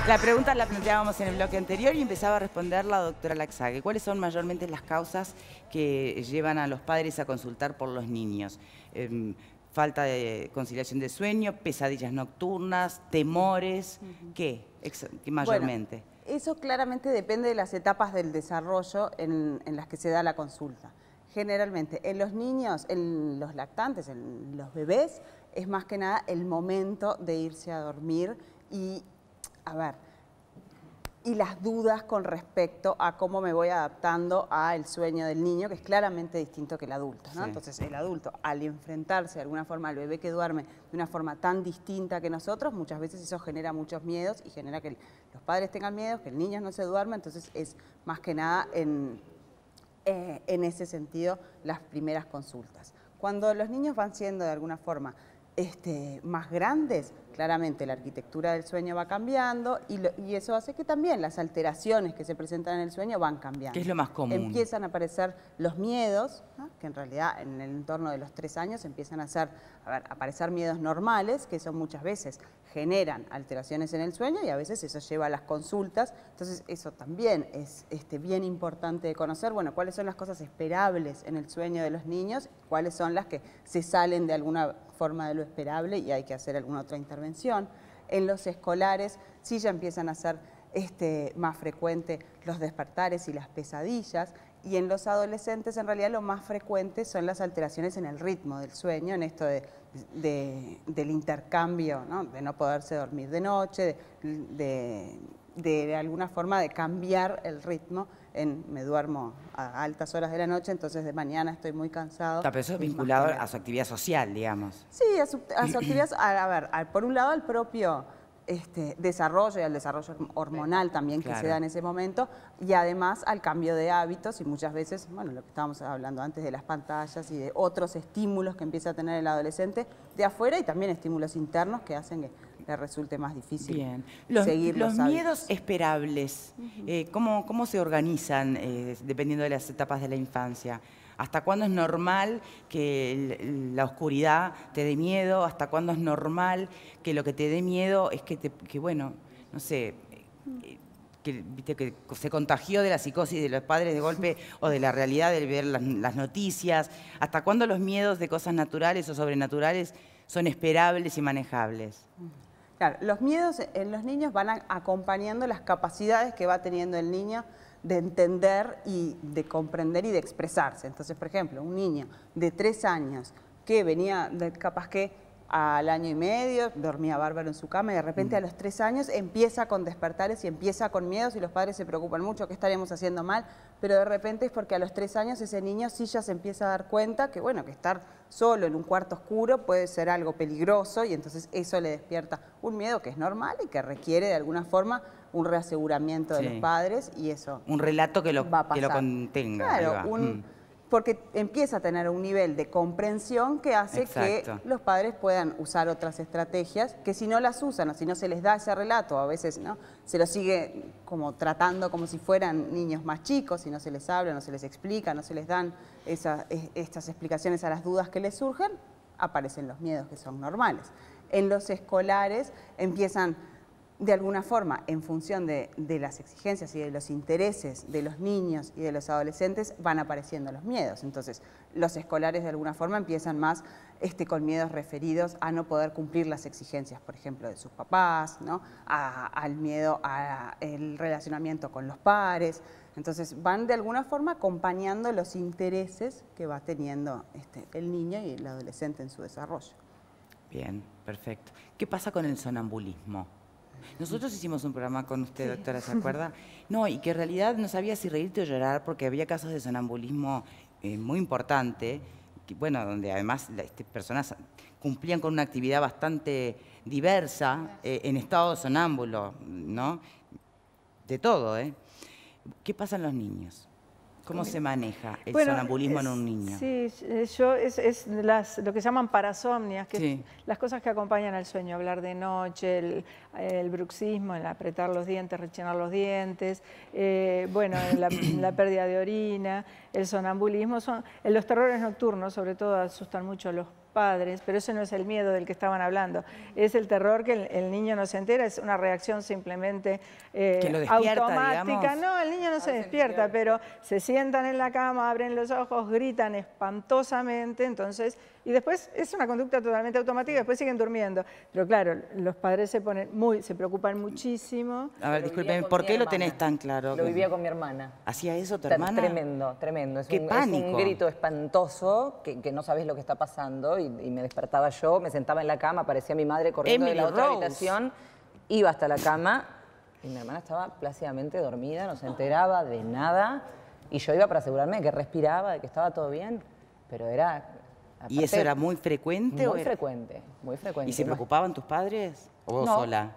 La pregunta la planteábamos en el bloque anterior y empezaba a responder la doctora Laxague. ¿Cuáles son mayormente las causas que llevan a los padres a consultar por los niños? Falta de conciliación de sueño, pesadillas nocturnas, temores, ¿qué mayormente? Bueno, eso claramente depende de las etapas del desarrollo en las que se da la consulta. Generalmente en los niños, en los lactantes, en los bebés, es más que nada el momento de irse a dormir y, y las dudas con respecto a cómo me voy adaptando al sueño del niño, que es claramente distinto que el adulto, ¿no? Sí. Entonces el adulto, al enfrentarse de alguna forma al bebé que duerme de una forma tan distinta que nosotros, muchas veces eso genera muchos miedos y genera que los padres tengan miedo, que el niño no se duerma, entonces es más que nada en ese sentido las primeras consultas. Cuando los niños van siendo de alguna forma más grandes, claramente la arquitectura del sueño va cambiando y eso hace que también las alteraciones que se presentan en el sueño van cambiando. ¿Qué es lo más común? Empiezan a aparecer los miedos, ¿no? Que en realidad en el entorno de los 3 años empiezan a aparecer miedos normales, que eso muchas veces generan alteraciones en el sueño y a veces eso lleva a las consultas. Entonces eso también es bien importante de conocer, bueno, cuáles son las cosas esperables en el sueño de los niños, cuáles son las que se salen de alguna forma de lo esperable y hay que hacer alguna otra intervención. En los escolares sí ya empiezan a ser más frecuentes los despertares y las pesadillas, y en los adolescentes en realidad lo más frecuente son las alteraciones en el ritmo del sueño, en esto del intercambio, ¿no? De no poderse dormir de noche, de alguna forma de cambiar el ritmo. Me duermo a altas horas de la noche, entonces de mañana estoy muy cansado. Pero eso es vinculado a su actividad social, digamos. Sí, a su actividad, por un lado al propio desarrollo y al desarrollo hormonal también que se da en ese momento, y además al cambio de hábitos y muchas veces, bueno, lo que estábamos hablando antes de las pantallas y de otros estímulos que empieza a tener el adolescente de afuera y también estímulos internos que hacen que le resulte más difícil seguir los miedos esperables, ¿cómo se organizan dependiendo de las etapas de la infancia? ¿Hasta cuándo es normal que la oscuridad te dé miedo? ¿Hasta cuándo es normal que lo que te dé miedo es que bueno, no sé, que se contagió de la psicosis de los padres de golpe o de la realidad de ver las noticias? ¿Hasta cuándo los miedos de cosas naturales o sobrenaturales son esperables y manejables? Claro, los miedos en los niños van acompañando las capacidades que va teniendo el niño de entender y de comprender y de expresarse. Entonces, por ejemplo, un niño de 3 años que venía capaz que al año y medio, dormía bárbaro en su cama y de repente a los 3 años empieza con despertares y empieza con miedos y los padres se preocupan mucho, ¿qué estaríamos haciendo mal? Pero de repente es porque a los 3 años ese niño sí ya se empieza a dar cuenta que, bueno, que estar solo en un cuarto oscuro puede ser algo peligroso y entonces eso le despierta un miedo que es normal y que requiere de alguna forma un reaseguramiento de los padres y eso un relato que lo contenga. Claro, porque empieza a tener un nivel de comprensión que hace que los padres puedan usar otras estrategias que si no las usan o si no se les da ese relato, a veces ¿no? Se lo sigue como tratando como si fueran niños más chicos, si no se les habla, no se les explica, no se les dan estas explicaciones a las dudas que les surgen, aparecen los miedos que son normales. En los escolares empiezan de alguna forma, en función de las exigencias y de los intereses de los niños y de los adolescentes, van apareciendo los miedos. Entonces, los escolares de alguna forma empiezan más con miedos referidos a no poder cumplir las exigencias, por ejemplo, de sus papás, ¿no? Al miedo al relacionamiento con los pares. Entonces, van de alguna forma acompañando los intereses que va teniendo el niño y el adolescente en su desarrollo. Bien, perfecto. ¿Qué pasa con el sonambulismo? Nosotros hicimos un programa con usted, doctora, ¿se acuerda? No, y que en realidad no sabía si reírte o llorar porque había casos de sonambulismo muy importante, que, bueno, donde además personas cumplían con una actividad bastante diversa en estado sonámbulo, ¿no? De todo, ¿eh? ¿Qué pasa en los niños? ¿Cómo se maneja el sonambulismo en un niño? Sí, lo que llaman parasomnias, que es las cosas que acompañan al sueño, hablar de noche, el bruxismo, el apretar los dientes, rechinar los dientes, la pérdida de orina, el sonambulismo, los terrores nocturnos, sobre todo asustan mucho a los padres, pero eso no es el miedo del que estaban hablando, es el terror que el niño no se entera, es una reacción simplemente que lo despierta, automática. Digamos. No, el niño no se despierta, pero se sientan en la cama, abren los ojos, gritan espantosamente, entonces, y después es una conducta totalmente automática, después siguen durmiendo. Pero claro, los padres se preocupan muchísimo. A ver, discúlpeme, ¿por qué lo tenés tan claro? Lo vivía con mi hermana. ¿Hacía eso tu hermana? Tremendo, tremendo. ¡Qué pánico! Es un grito espantoso que no sabes lo que está pasando y me despertaba yo, me sentaba en la cama, aparecía mi madre corriendo de la otra habitación, iba hasta la cama y mi hermana estaba plácidamente dormida, no se enteraba de nada y yo iba para asegurarme de que respiraba, de que estaba todo bien, pero era... Aparte, ¿y eso era muy frecuente? Muy frecuente, muy frecuente. ¿Y se preocupaban tus padres o vos sola?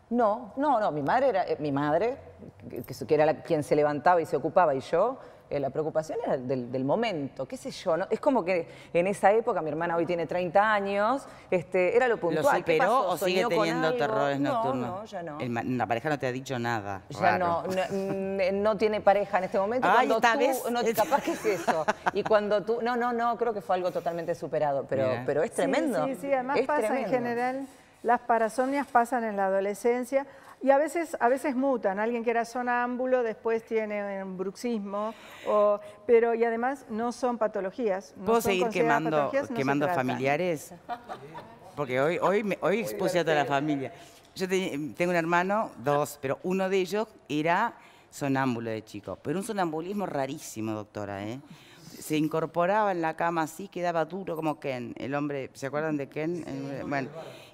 No, mi madre era que era quien se levantaba y se ocupaba, y yo, la preocupación era del momento, qué sé yo, ¿no? Es como que en esa época, mi hermana hoy tiene 30 años, era lo puntual. ¿Lo superó o sigue ¿Soñó teniendo terrores nocturnos? No, ya no. La pareja no te ha dicho nada. Ya no tiene pareja en este momento. Ay, cuando esta tú, vez. No, capaz que es eso. Y cuando tú, no, creo que fue algo totalmente superado, pero es tremendo. Sí, además es pasa tremendo. en general, las parasomnias pasan en la adolescencia y a veces mutan. Alguien que era sonámbulo después tiene un bruxismo, y además no son patologías. No ¿Puedo son seguir consideradas patologías, no se quemando tratan. familiares? Porque hoy expuse a toda la familia. Yo tengo un hermano, dos, pero uno de ellos era sonámbulo de chico. Pero un sonambulismo rarísimo, doctora, ¿eh? Se incorporaba en la cama así, quedaba duro como Ken, el hombre, ¿se acuerdan de Ken? Bueno,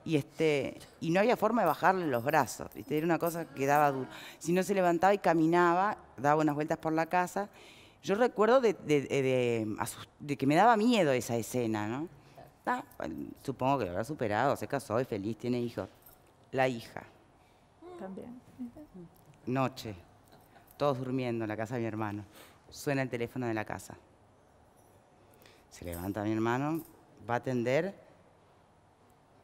y no había forma de bajarle los brazos, ¿viste? Era una cosa que daba duro. Si no se levantaba y caminaba, daba unas vueltas por la casa. Yo recuerdo de que me daba miedo esa escena, ¿no? Supongo que lo habrá superado, se casó, es feliz, tiene hijos. La hija. También. Noche, todos durmiendo en la casa de mi hermano. Suena el teléfono de la casa. Se levanta mi hermano, va a atender.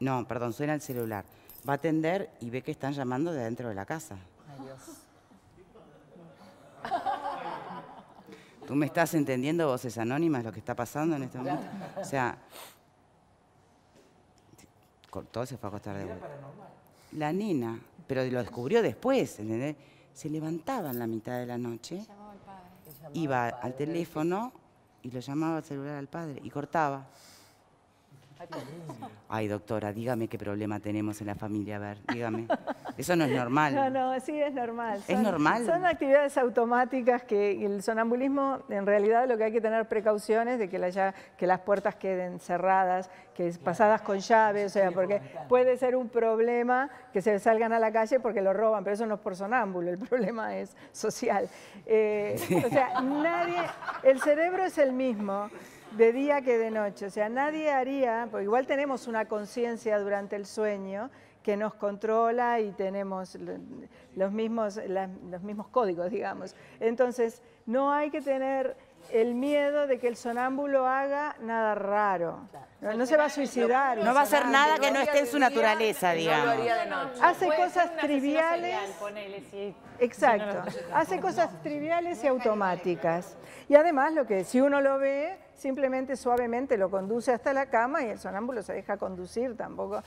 No, perdón, suena el celular. Va a atender y ve que están llamando de adentro de la casa. Ay, Dios. ¿Tú me estás entendiendo, Voces Anónimas, lo que está pasando en este momento? O sea, todo se fue a acostar de vuelta. La nena, pero lo descubrió después, ¿entendés? Se levantaba en la mitad de la noche, iba al teléfono y lo llamaba al celular al padre y cortaba. Ay, doctora, dígame qué problema tenemos en la familia, a ver, dígame. Eso no es normal. No, sí es normal. ¿Es normal? Son actividades automáticas que el sonambulismo, en realidad lo que hay que tener precauciones de que las puertas queden cerradas, que pasadas con llave, o sea, porque puede ser un problema que se salgan a la calle porque lo roban, pero eso no es por sonámbulo, el problema es social. O sea, el cerebro es el mismo de día que de noche, o sea, nadie haría, porque igual tenemos una conciencia durante el sueño que nos controla y tenemos los mismos códigos, digamos. Entonces, no hay que tener el miedo de que el sonámbulo haga nada raro. No se va a suicidar. No va a hacer nada que no esté en su naturaleza, digamos. Hace cosas triviales. Exacto. Hace cosas triviales y automáticas. Y además, si uno lo ve, simplemente suavemente lo conduce hasta la cama y el sonámbulo se deja conducir, tampoco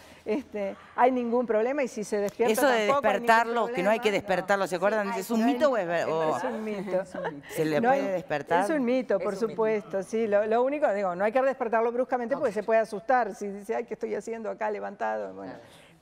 hay ningún problema, y si se despierta eso de tampoco despertarlo, que no hay que despertarlo, ¿se acuerdan? ¿Es un mito o es un mito? ¿Se le puede despertar? Es un mito, por supuesto, sí. Lo único, no hay que despertarlo bruscamente porque se puede asustar, si dice, ay, ¿qué estoy haciendo acá levantado? Bueno,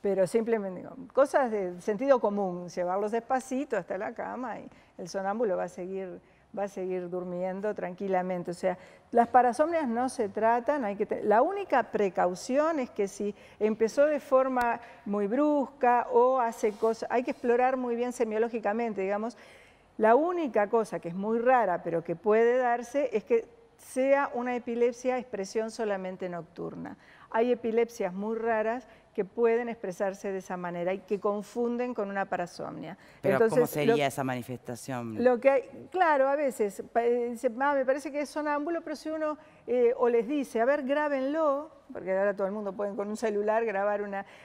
pero simplemente, cosas de sentido común, llevarlos despacito hasta la cama y el sonámbulo va a seguir durmiendo tranquilamente. O sea, las parasomnias no se tratan, la única precaución es que si empezó de forma muy brusca o hace cosas, hay que explorar muy bien semiológicamente, digamos. La única cosa que es muy rara, pero que puede darse, es que sea una epilepsia a expresión solamente nocturna. Hay epilepsias muy raras que pueden expresarse de esa manera y que confunden con una parasomnia. Pero entonces, ¿cómo sería esa manifestación? Claro, a veces dice, me parece que es sonámbulo, pero si uno o les dice, a ver, grábenlo, porque ahora todo el mundo puede con un celular grabar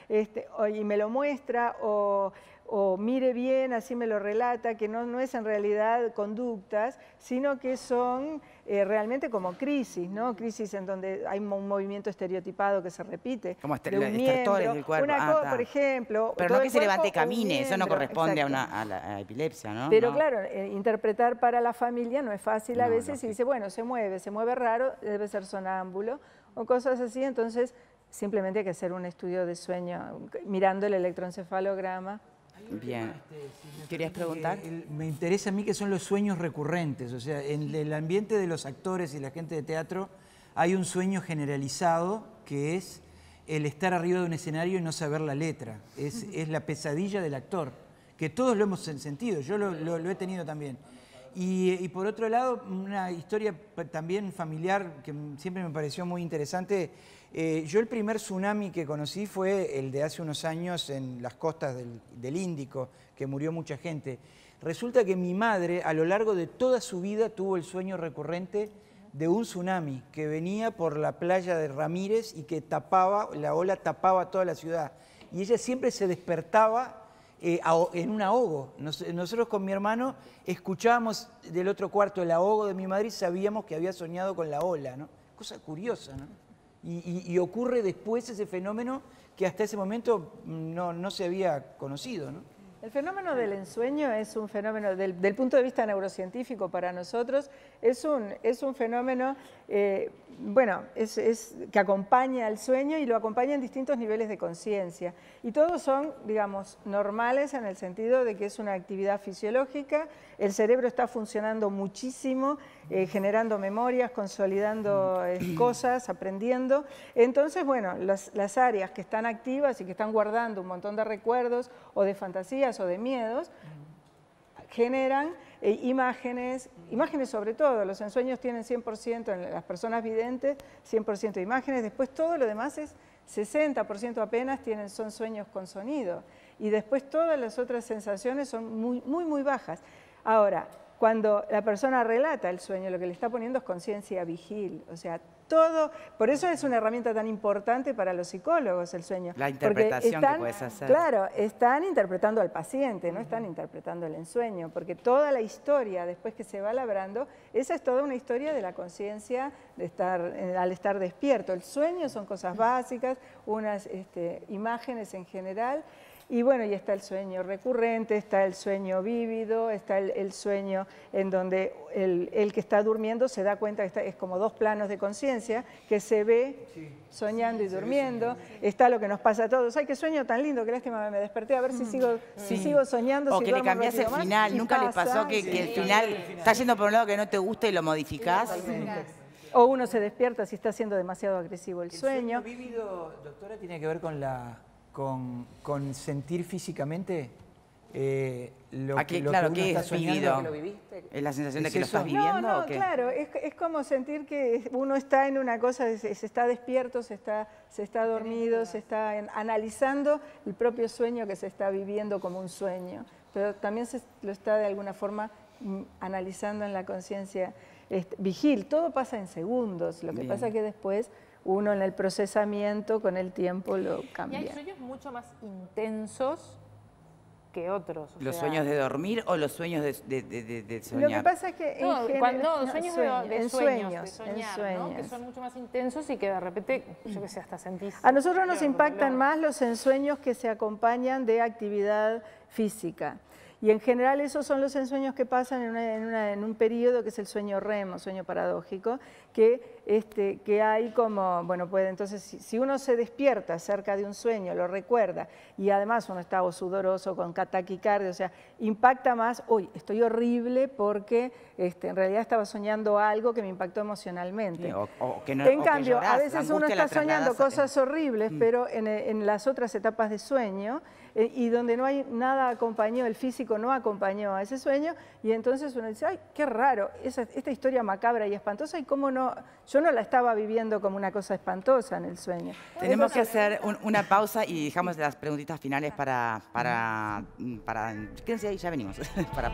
y me lo muestra, o mire bien, así me lo relata, que no es en realidad conductas, sino que son realmente como crisis, ¿no? Crisis en donde hay un movimiento estereotipado que se repite. Como estertores del cuerpo. Por ejemplo. Pero no que se levante y camine, eso no corresponde a la epilepsia, ¿no? Pero claro, interpretar para la familia no es fácil a veces y dice, bueno, se mueve raro, debe ser sonámbulo o cosas así, entonces simplemente hay que hacer un estudio de sueño mirando el electroencefalograma. Bien. ¿Querías preguntar? Me interesa a mí que son los sueños recurrentes, o sea, en el ambiente de los actores y la gente de teatro hay un sueño generalizado que es el estar arriba de un escenario y no saber la letra, es la pesadilla del actor, que todos lo hemos sentido, yo lo he tenido también. Y por otro lado, una historia también familiar que siempre me pareció muy interesante. Yo el primer tsunami que conocí fue el de hace unos años en las costas del Índico, que murió mucha gente. Resulta que mi madre a lo largo de toda su vida tuvo el sueño recurrente de un tsunami que venía por la playa de Ramírez y que la ola tapaba toda la ciudad. Y ella siempre se despertaba en un ahogo. Nosotros con mi hermano escuchábamos del otro cuarto el ahogo de mi madre y sabíamos que había soñado con la ola, ¿no? Cosa curiosa, ¿no? Y ocurre después ese fenómeno que hasta ese momento no se había conocido, ¿no? El fenómeno del ensueño es un fenómeno, del punto de vista neurocientífico para nosotros, es un fenómeno que acompaña al sueño y lo acompaña en distintos niveles de conciencia. Y todos son, digamos, normales en el sentido de que es una actividad fisiológica, el cerebro está funcionando muchísimo, generando memorias, consolidando cosas, aprendiendo. Entonces, bueno, las áreas que están activas y que están guardando un montón de recuerdos o de fantasías o de miedos, generan imágenes sobre todo. Los ensueños tienen 100%, en las personas videntes, 100% imágenes, después todo lo demás es 60% apenas son sueños con sonido. Y después todas las otras sensaciones son muy bajas. Ahora, cuando la persona relata el sueño, lo que le está poniendo es conciencia vigil, o sea, todo, por eso es una herramienta tan importante para los psicólogos el sueño. La interpretación que puedes hacer. Claro, están interpretando al paciente, no están interpretando el ensueño, porque toda la historia después que se va labrando, esa es toda una historia de la conciencia al estar despierto. El sueño son cosas básicas, unas imágenes en general. Y bueno, y está el sueño recurrente, está el sueño vívido, está el sueño en donde el que está durmiendo se da cuenta que es como dos planos de conciencia que se ve soñando y durmiendo. Está lo que nos pasa a todos. ¡Ay, qué sueño tan lindo! Qué lástima, me desperté a ver si sigo soñando. O que le cambias el final. ¿Nunca le pasó que el final está yendo por un lado que no te gusta y lo modificás? O uno se despierta si está siendo demasiado agresivo el sueño. ¿El sueño vívido, doctora, tiene que ver con sentir físicamente lo que claro, uno ¿qué está es soñando? vívido? ¿Es la sensación de que lo estás viviendo? No, ¿o qué? claro, es como sentir que uno está en una cosa, se está despierto, se está dormido, se está analizando el propio sueño que se está viviendo como un sueño, pero también lo está de alguna forma analizando en la conciencia vigil. Todo pasa en segundos, lo que pasa es que después uno en el procesamiento con el tiempo lo cambia. Y hay sueños mucho más intensos que otros. ¿Los sueños de dormir o los sueños de soñar? Lo que pasa es que sueños de soñar, ¿no? Que son mucho más intensos y que de repente, yo qué sé, hasta sentís... A nosotros nos impactan más los ensueños que se acompañan de actividad física. Y en general esos son los ensueños que pasan en un periodo que es el sueño REM, o sueño paradójico, que hay como, bueno, entonces si uno se despierta cerca de un sueño, lo recuerda, y además uno está o sudoroso, con taquicardia, o sea, impacta más, uy, estoy horrible porque en realidad estaba soñando algo que me impactó emocionalmente. Sí, en cambio, a veces uno está soñando cosas horribles, pero en las otras etapas de sueño, y donde no hay nada acompañó, el físico no acompañó a ese sueño, y entonces uno dice, ay, qué raro, esta historia macabra y espantosa, y cómo no, yo no la estaba viviendo como una cosa espantosa en el sueño. Tenemos que hacer una pausa y dejamos las preguntitas finales para quédense ahí, ya venimos. para.